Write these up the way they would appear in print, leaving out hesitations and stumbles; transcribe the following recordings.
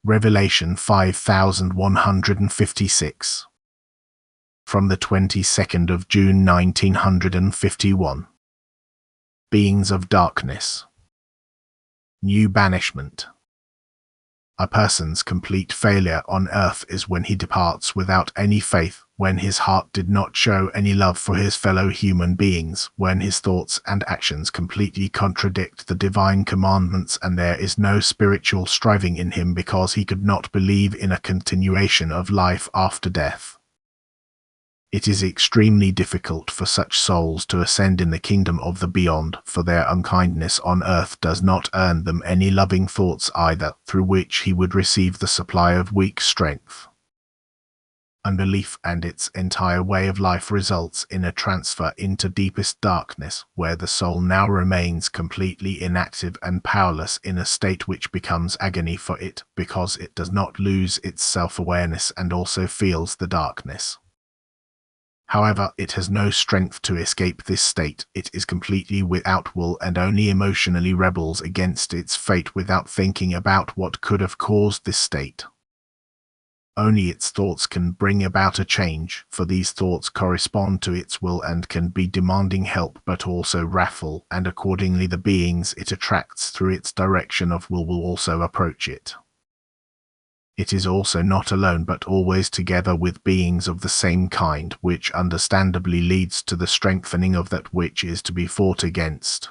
Revelation 5156. From the 22nd of June 1951. Beings of darkness. New banishment. A person's complete failure on earth is when he departs without any faith, when his heart did not show any love for his fellow human beings, when his thoughts and actions completely contradict the divine commandments, and there is no spiritual striving in him because he could not believe in a continuation of life after death. It is extremely difficult for such souls to ascend in the kingdom of the beyond, for their unkindness on earth does not earn them any loving thoughts either, through which he would receive the supply of weak strength. Unbelief and its entire way of life results in a transfer into deepest darkness, where the soul now remains completely inactive and powerless in a state which becomes agony for it, because it does not lose its self-awareness and also feels the darkness. However, it has no strength to escape this state. It is completely without will and only emotionally rebels against its fate without thinking about what could have caused this state. Only its thoughts can bring about a change, for these thoughts correspond to its will and can be demanding help but also wrathful, and accordingly the beings it attracts through its direction of will also approach it. It is also not alone but always together with beings of the same kind, which understandably leads to the strengthening of that which is to be fought against.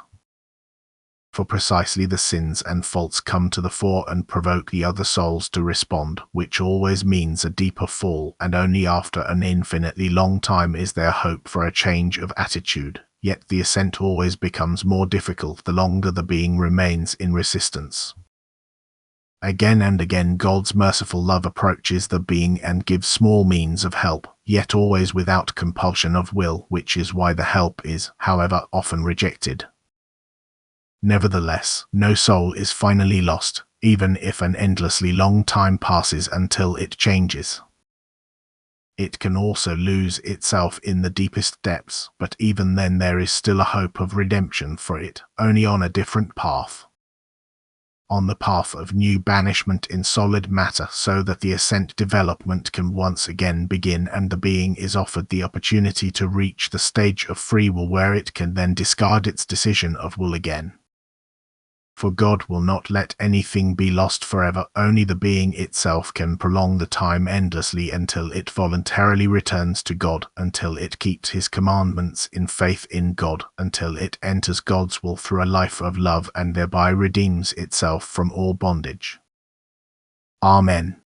For precisely the sins and faults come to the fore and provoke the other souls to respond, which always means a deeper fall, and only after an infinitely long time is there hope for a change of attitude. Yet the ascent always becomes more difficult the longer the being remains in resistance. Again and again God's merciful love approaches the being and gives small means of help, yet always without compulsion of will, which is why the help is, however, often rejected. Nevertheless, no soul is finally lost, even if an endlessly long time passes until it changes. It can also lose itself in the deepest depths, but even then there is still a hope of redemption for it, only on a different path. On the path of new banishment in solid matter, so that the ascent development can once again begin and the being is offered the opportunity to reach the stage of free will where it can then discard its decision of will again. For God will not let anything be lost forever, only the being itself can prolong the time endlessly until it voluntarily returns to God, until it keeps His commandments in faith in God, until it enters God's will through a life of love and thereby redeems itself from all bondage. Amen.